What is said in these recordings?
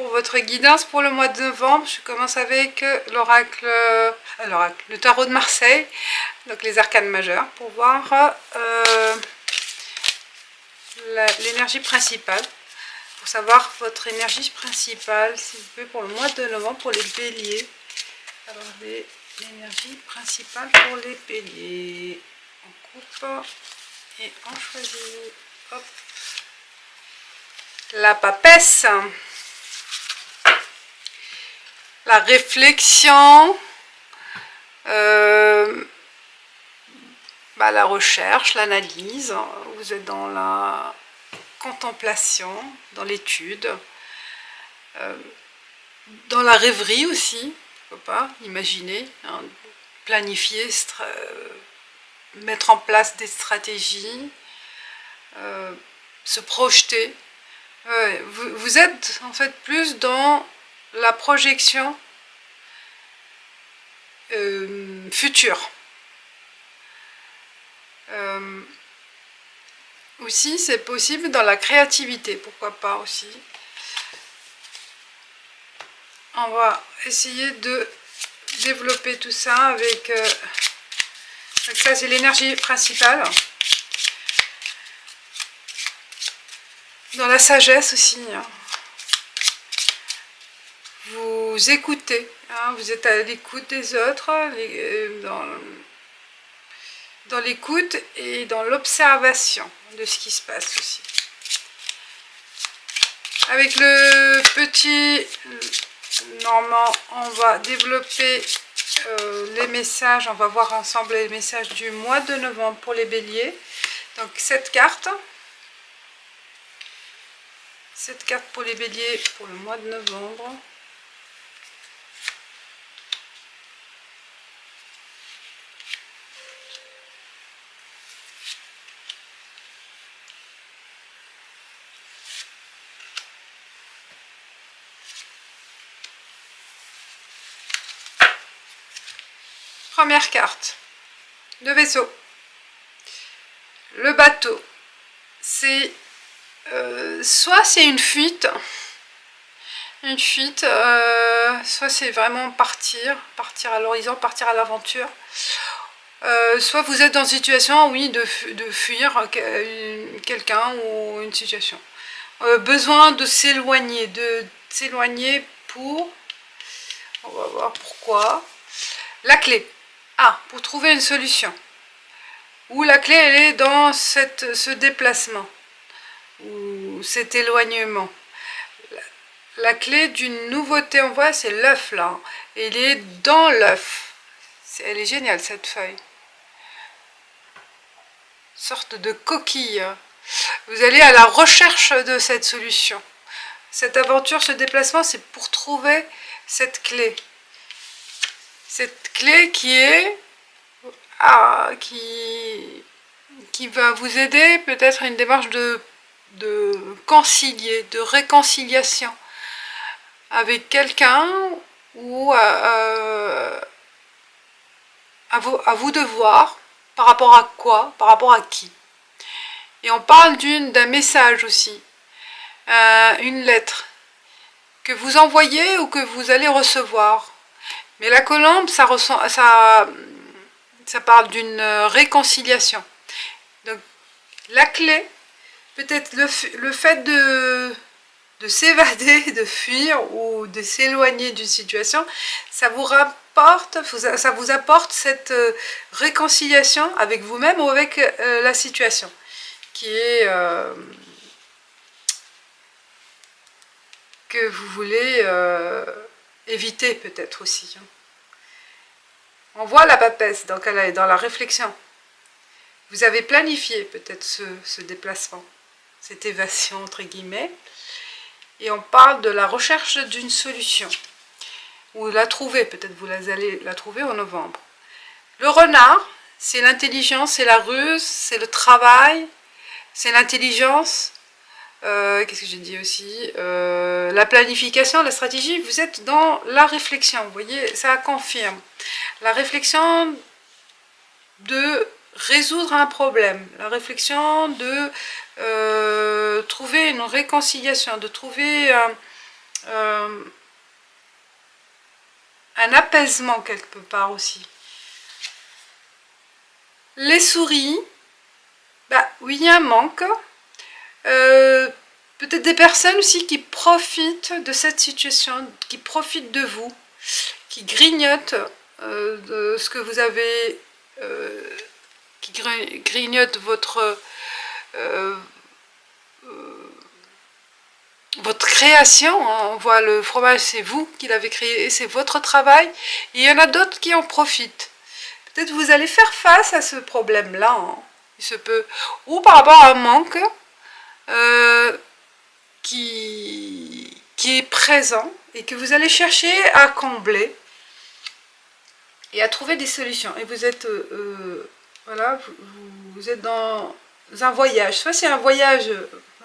pour votre guidance pour le mois de novembre. Je commence avec l'oracle, le tarot de Marseille, donc les arcanes majeures, pour voir l'énergie principale, pour savoir votre énergie principale, s'il vous plaît, pour le mois de novembre, pour les béliers. Alors, l'énergie principale pour les béliers. On coupe et on choisit. Hop. La papesse. La réflexion. La recherche, l'analyse. Vous êtes dans la contemplation, dans l'étude. Dans la rêverie aussi. Pourquoi pas, imaginer, hein, planifier, mettre en place des stratégies, se projeter. Vous êtes en fait plus dans la projection future. Aussi, c'est possible dans la créativité, pourquoi pas aussi. On va essayer de développer tout ça avec ça, c'est l'énergie principale. Dans la sagesse aussi, hein. Vous écoutez, hein, vous êtes à l'écoute des autres, dans l'écoute et dans l'observation de ce qui se passe aussi. Avec le petit Normand, on va développer les messages, on va voir ensemble les messages du mois de novembre pour les béliers. Donc cette carte pour les béliers pour le mois de novembre. Première carte, le vaisseau. Le bateau, c'est soit c'est une fuite, soit c'est vraiment partir à l'horizon, partir à l'aventure. Soit vous êtes dans une situation, oui, de fuir quelqu'un ou une situation. Besoin de s'éloigner, pour... On va voir pourquoi. La clé. Pour trouver une solution. Ou la clé, elle est dans ce déplacement. Ou cet éloignement. La clé d'une nouveauté, on voit, c'est l'œuf là. Elle est dans l'œuf. Elle est géniale cette feuille. Sorte de coquille. Vous allez à la recherche de cette solution. Cette aventure, ce déplacement, c'est pour trouver cette clé. Cette clé qui est qui va vous aider peut-être à une démarche de concilier, de réconciliation avec quelqu'un ou à vous de voir par rapport à quoi, par rapport à qui. Et on parle d'un message aussi, une lettre que vous envoyez ou que vous allez recevoir. Mais la colombe, ça parle d'une réconciliation. Donc la clé, peut-être le fait de s'évader, de fuir ou de s'éloigner d'une situation, ça vous apporte cette réconciliation avec vous-même ou avec la situation qui est que vous voulez éviter peut-être aussi. On voit la papesse, donc elle est dans la réflexion. Vous avez planifié peut-être ce déplacement, cette évasion entre guillemets, et on parle de la recherche d'une solution. Ou la trouver, peut-être vous allez la trouver en novembre. Le renard, c'est l'intelligence, c'est la ruse, c'est le travail, c'est l'intelligence. Qu'est-ce que j'ai dit aussi, la planification, la stratégie. Vous êtes dans la réflexion, vous voyez, ça confirme la réflexion de résoudre un problème, la réflexion de trouver une réconciliation, de trouver un apaisement quelque part aussi. Les souris, bah oui, il y a un manque. Peut-être des personnes aussi qui profitent de cette situation, qui profitent de vous, qui grignotent de ce que vous avez, qui grignotent votre création, hein. On voit le fromage, c'est vous qui l'avez créé, c'est votre travail, et il y en a d'autres qui en profitent. Peut-être vous allez faire face à ce problème-là, hein. Il se peut, ou par rapport à un manque qui est présent et que vous allez chercher à combler et à trouver des solutions. Et vous êtes, voilà, vous êtes dans un voyage. Soit c'est un voyage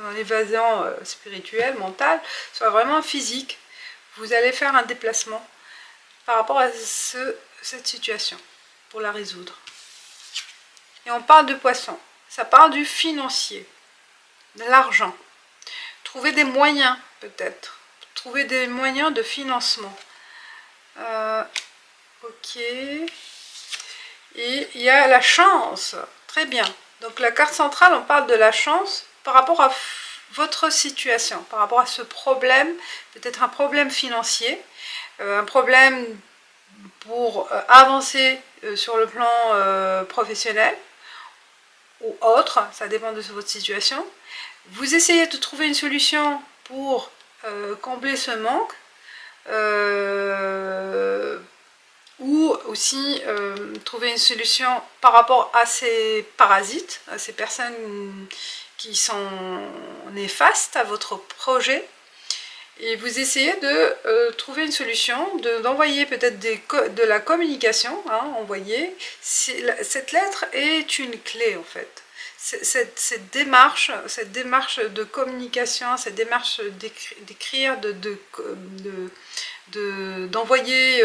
en évasion spirituelle, mentale, soit vraiment physique. Vous allez faire un déplacement par rapport à cette situation pour la résoudre. Et on parle de poisson. Ça parle du financier, de l'argent. Trouver des moyens, peut-être. Trouver des moyens de financement. Ok. Et il y a la chance. Très bien. Donc la carte centrale, on parle de la chance par rapport à votre situation, par rapport à ce problème, peut-être un problème financier, un problème pour avancer sur le plan professionnel ou autre, ça dépend de votre situation. Vous essayez de trouver une solution pour combler ce manque, ou aussi trouver une solution par rapport à ces parasites, à ces personnes qui sont néfastes à votre projet. Et vous essayez de trouver une solution, d'envoyer peut-être de la communication, hein, envoyer. Cette lettre est une clé en fait. Cette démarche de communication, cette démarche d'écrire, d'envoyer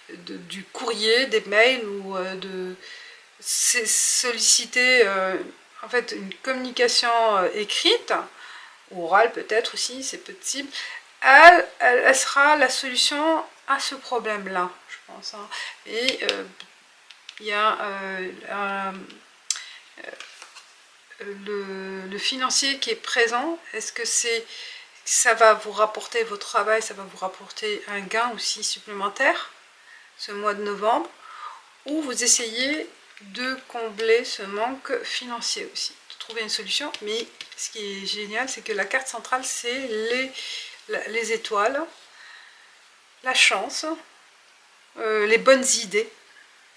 du courrier, des mails, ou de solliciter en fait une communication écrite, orale peut-être aussi, c'est possible, elle sera la solution à ce problème-là, je pense. Hein. Et il y a le financier qui est présent. Est-ce que ça va vous rapporter votre travail, ça va vous rapporter un gain aussi supplémentaire ce mois de novembre, ou vous essayez de combler ce manque financier aussi, de trouver une solution. Mais ce qui est génial, c'est que la carte centrale, c'est les étoiles, la chance, les bonnes idées.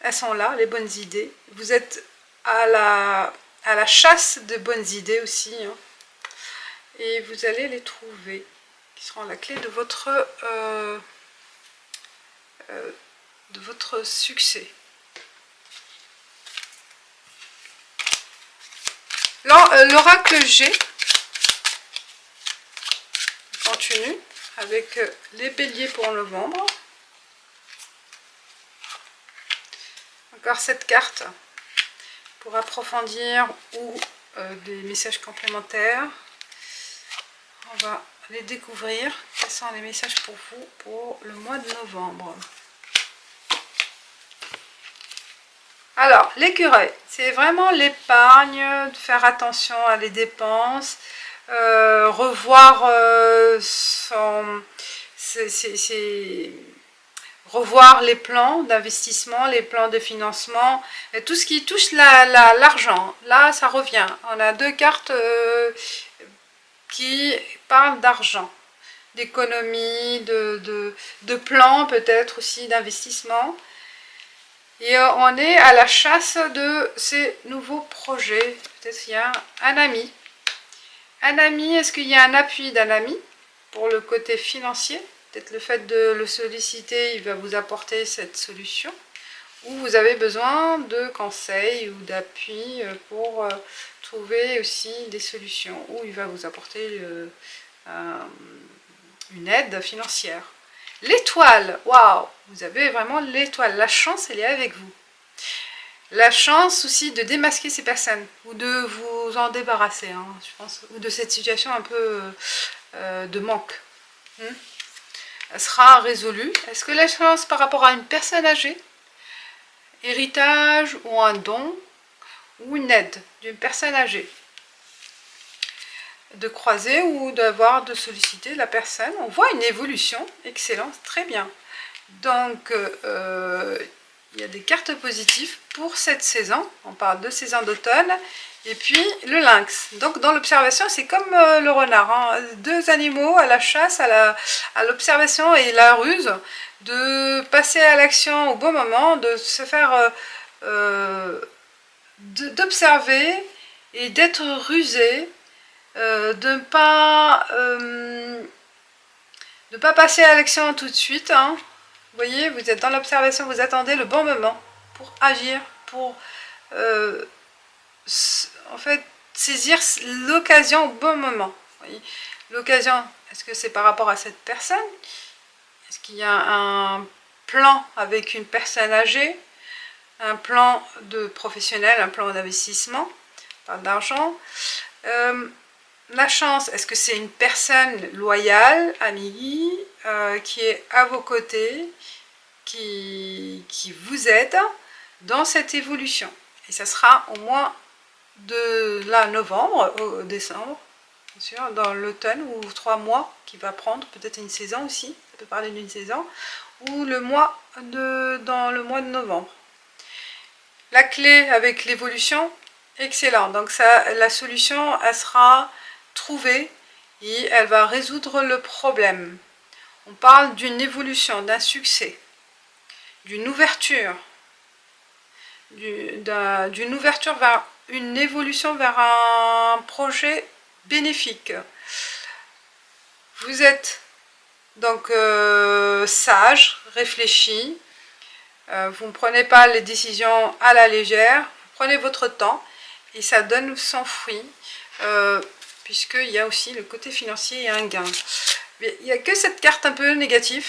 Elles sont là, les bonnes idées. Vous êtes à la chasse de bonnes idées aussi, hein. Et vous allez les trouver, qui seront la clé de votre succès. L'oracle G continue avec les béliers pour novembre. Encore cette carte pour approfondir, ou des messages complémentaires. On va les découvrir. Quels sont les messages pour vous pour le mois de novembre? Alors, l'écureuil, c'est vraiment l'épargne, de faire attention à les dépenses, revoir revoir les plans d'investissement, les plans de financement, et tout ce qui touche l'argent. Là, ça revient. On a deux cartes qui parlent d'argent, d'économie, de plans peut-être aussi, d'investissement. Et on est à la chasse de ces nouveaux projets. Peut-être qu'il y a un ami. Un ami, est-ce qu'il y a un appui d'un ami pour le côté financier? Peut-être le fait de le solliciter, il va vous apporter cette solution. Ou vous avez besoin de conseils ou d'appui pour trouver aussi des solutions. Ou il va vous apporter une aide financière. L'étoile, waouh, vous avez vraiment l'étoile, la chance, elle est avec vous. La chance aussi de démasquer ces personnes, ou de vous en débarrasser, hein, je pense, ou de cette situation un peu de manque. Elle sera résolue. Est-ce que la chance par rapport à une personne âgée, héritage ou un don, ou une aide d'une personne âgée, de croiser ou de solliciter la personne, on voit une évolution, excellent, très bien. Donc, il y a des cartes positives pour cette saison. On parle de saison d'automne. Et puis, le lynx. Donc, dans l'observation, c'est comme le renard. Hein. Deux animaux à la chasse, à l'observation et la ruse. De passer à l'action au bon moment, de se faire... d'observer et d'être rusé. De ne pas passer à l'action tout de suite. Hein. Vous voyez, vous êtes dans l'observation, vous attendez le bon moment pour agir, pour en fait saisir l'occasion au bon moment. L'occasion, est-ce que c'est par rapport à cette personne? Est-ce qu'il y a un plan avec une personne âgée? Un plan de professionnel, un plan d'investissement? On parle d'argent. La chance, est-ce que c'est une personne loyale, amie, qui est à vos côtés, qui vous aide dans cette évolution? Et ça sera au mois de là, novembre au décembre, bien sûr, dans l'automne, ou 3 mois, qui va prendre peut-être une saison aussi, ça peut parler d'une saison, ou dans le mois de novembre. La clé avec l'évolution, excellent. Donc ça, la solution, elle sera trouvée et elle va résoudre le problème. On parle d'une évolution, d'un succès, d'une ouverture, d'une ouverture vers une évolution vers un projet bénéfique. Vous êtes donc sage, réfléchi, vous ne prenez pas les décisions à la légère, vous prenez votre temps et ça donne son fruit, puisqu'il y a aussi le côté financier et un gain. Mais il n'y a que cette carte un peu négative,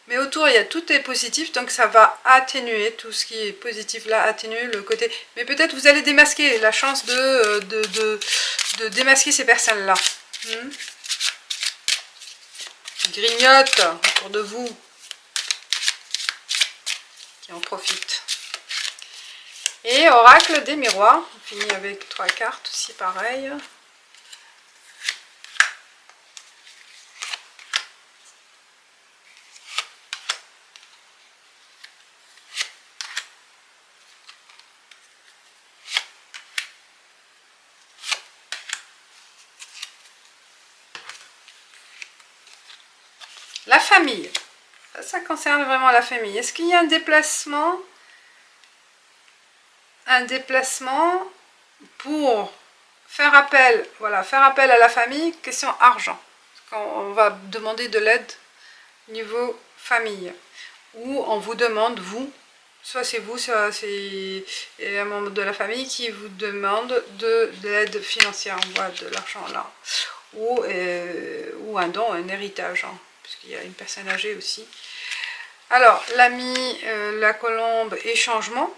mais autour il y a tout est positif, donc ça va atténuer tout ce qui est positif là, atténuer le côté. Mais peut-être vous allez démasquer la chance de démasquer ces personnes-là. Grignote autour de vous, qui en profitent. Et oracle des miroirs, on finit avec 3 cartes aussi pareil. La famille, ça concerne vraiment la famille. Est-ce qu'il y a un déplacement pour faire appel, voilà, faire appel à la famille, question argent. Quand on va demander de l'aide niveau famille, ou on vous demande, vous, soit c'est vous, soit c'est un membre de la famille qui vous demande de l'aide financière, on voit de l'argent là, ou un don, un héritage, hein, puisqu'il y a une personne âgée aussi. Alors, l'ami, la colombe et changement.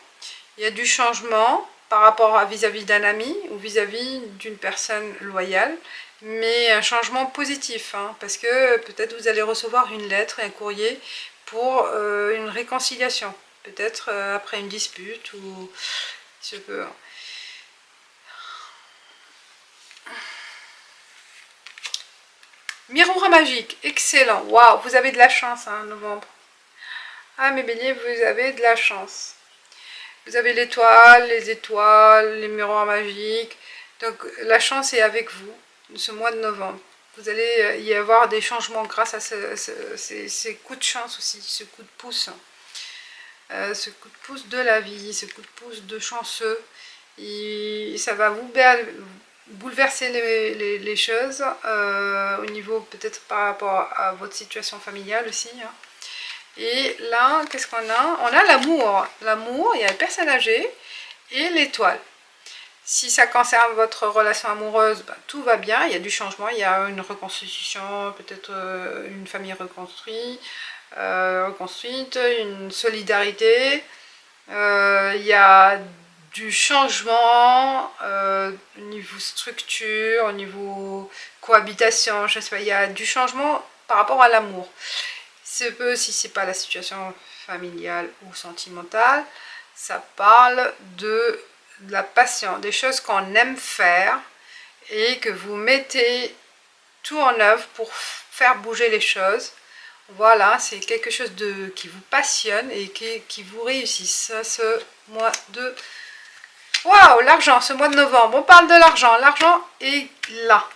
Il y a du changement par rapport à vis-à-vis d'un ami ou vis-à-vis d'une personne loyale, mais un changement positif, hein, parce que peut-être vous allez recevoir une lettre et un courrier pour une réconciliation, peut-être après une dispute ou je peux. Miroir magique, excellent, waouh, vous avez de la chance, hein, novembre. Ah mes béliers, vous avez de la chance. Vous avez l'étoile, les étoiles, les miroirs magiques. Donc la chance est avec vous, ce mois de novembre. Vous allez y avoir des changements grâce à ces coups de chance aussi, ce coup de pouce. Ce coup de pouce de la vie, ce coup de pouce de chanceux. Et ça va vous bouleverser les choses au niveau peut-être par rapport à votre situation familiale aussi. Hein. Et là, qu'est-ce qu'on a? On a l'amour. L'amour, il y a la personne âgée et l'étoile. Si ça concerne votre relation amoureuse, ben, tout va bien, il y a du changement, il y a une reconstitution, peut-être une famille reconstruite, une solidarité, il y a du changement au niveau structure, au niveau cohabitation, je sais pas, il y a du changement par rapport à l'amour. Ce peut, si c'est pas la situation familiale ou sentimentale, ça parle de la passion, des choses qu'on aime faire et que vous mettez tout en œuvre pour faire bouger les choses. Voilà, c'est quelque chose qui vous passionne et qui vous réussisse. Ce mois de... Waouh, l'argent, ce mois de novembre, on parle de l'argent. L'argent est là.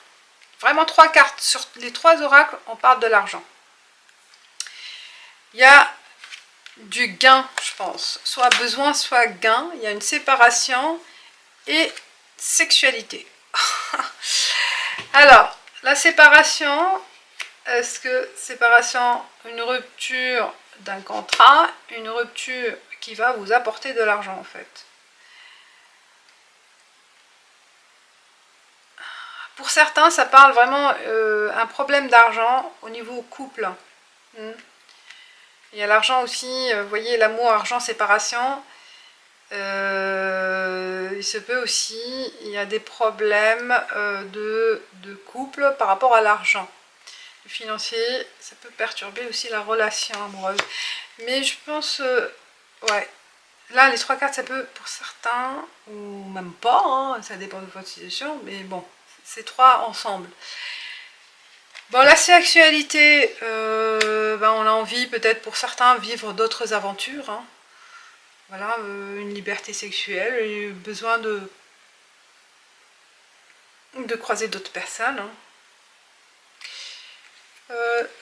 Vraiment 3 cartes. Sur les 3 oracles, on parle de l'argent. Il y a du gain, je pense. Soit besoin, soit gain. Il y a une séparation et sexualité. Alors, la séparation, est-ce que séparation, une rupture d'un contrat, une rupture qui va vous apporter de l'argent en fait? Pour certains, ça parle vraiment un problème d'argent au niveau couple. Il y a l'argent aussi, vous voyez, l'amour, argent, séparation. Il se peut aussi, il y a des problèmes de couple par rapport à l'argent. Le financier, ça peut perturber aussi la relation amoureuse. Mais je pense, ouais, là les 3 cartes, ça peut pour certains, ou même pas, hein, ça dépend de votre situation, mais bon, c'est 3 ensemble. Bon, la sexualité, ben, on a envie peut-être pour certains vivre d'autres aventures, hein. Voilà, une liberté sexuelle, besoin de croiser d'autres personnes. Hein.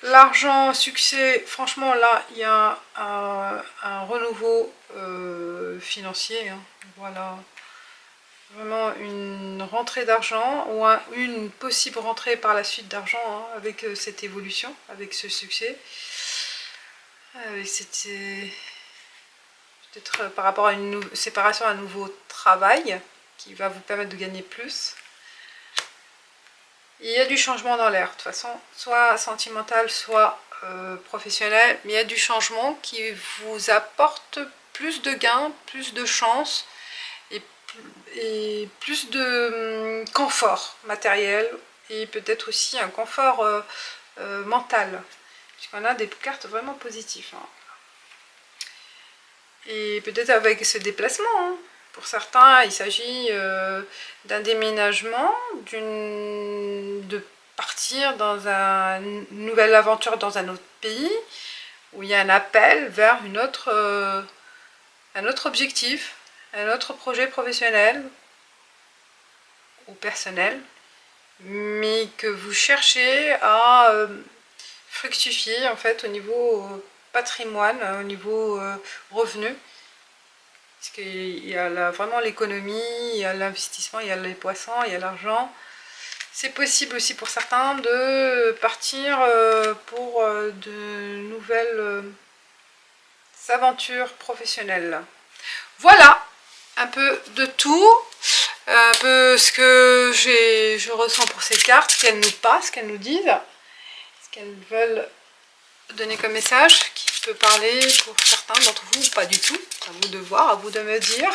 L'argent, succès, franchement là, il y a un renouveau financier. Hein. Voilà, vraiment une rentrée d'argent ou une possible rentrée par la suite d'argent hein, avec cette évolution, avec ce succès. Avec cette... peut-être par rapport à une séparation, un nouveau travail qui va vous permettre de gagner plus. Il y a du changement dans l'air, de toute façon, soit sentimental, soit professionnel, mais il y a du changement qui vous apporte plus de gains, plus de chance et plus de confort matériel et peut-être aussi un confort mental, puisqu'on a des cartes vraiment positives. Hein. Et peut-être avec ce déplacement, hein. Pour certains, il s'agit d'un déménagement, de partir dans une nouvelle aventure dans un autre pays, où il y a un appel vers un autre objectif, un autre projet professionnel ou personnel, mais que vous cherchez à fructifier en fait au niveau patrimoine, au niveau revenu. Parce qu'il y a vraiment l'économie, il y a l'investissement, il y a les poissons, il y a l'argent. C'est possible aussi pour certains de partir pour de nouvelles aventures professionnelles. Voilà, un peu de tout, un peu ce que je ressens pour ces cartes, ce qu'elles nous passent, ce qu'elles nous disent, ce qu'elles veulent donner comme message, qui peut parler pour certains d'entre vous, ou pas du tout, à vous de voir, à vous de me dire.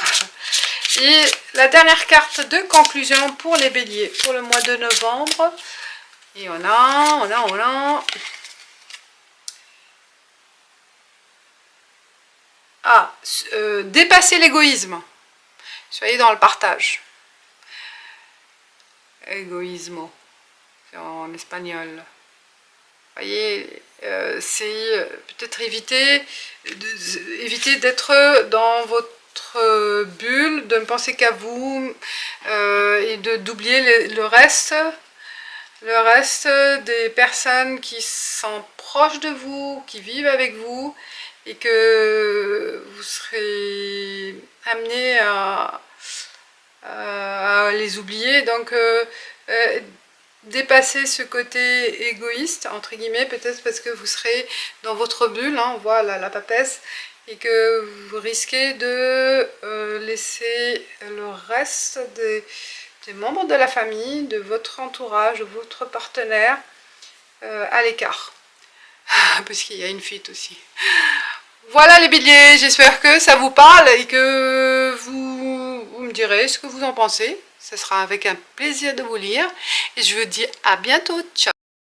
Et la dernière carte de conclusion pour les béliers, pour le mois de novembre, et on a... Ah, dépasser l'égoïsme, soyez dans le partage. Egoísmo, en espagnol. Voyez, c'est peut-être éviter d'être dans votre bulle, de ne penser qu'à vous et d'oublier le reste des personnes qui sont proches de vous, qui vivent avec vous et que vous serez amené à les oublier. Donc dépasser ce côté égoïste, entre guillemets, peut-être parce que vous serez dans votre bulle, hein, on voit la papesse, et que vous risquez de laisser le reste des membres de la famille, de votre entourage, de votre partenaire à l'écart. Parce qu'il y a une fuite aussi. Voilà les béliers, j'espère que ça vous parle et que vous me direz ce que vous en pensez. Ce sera avec un plaisir de vous lire. Et je vous dis à bientôt. Ciao.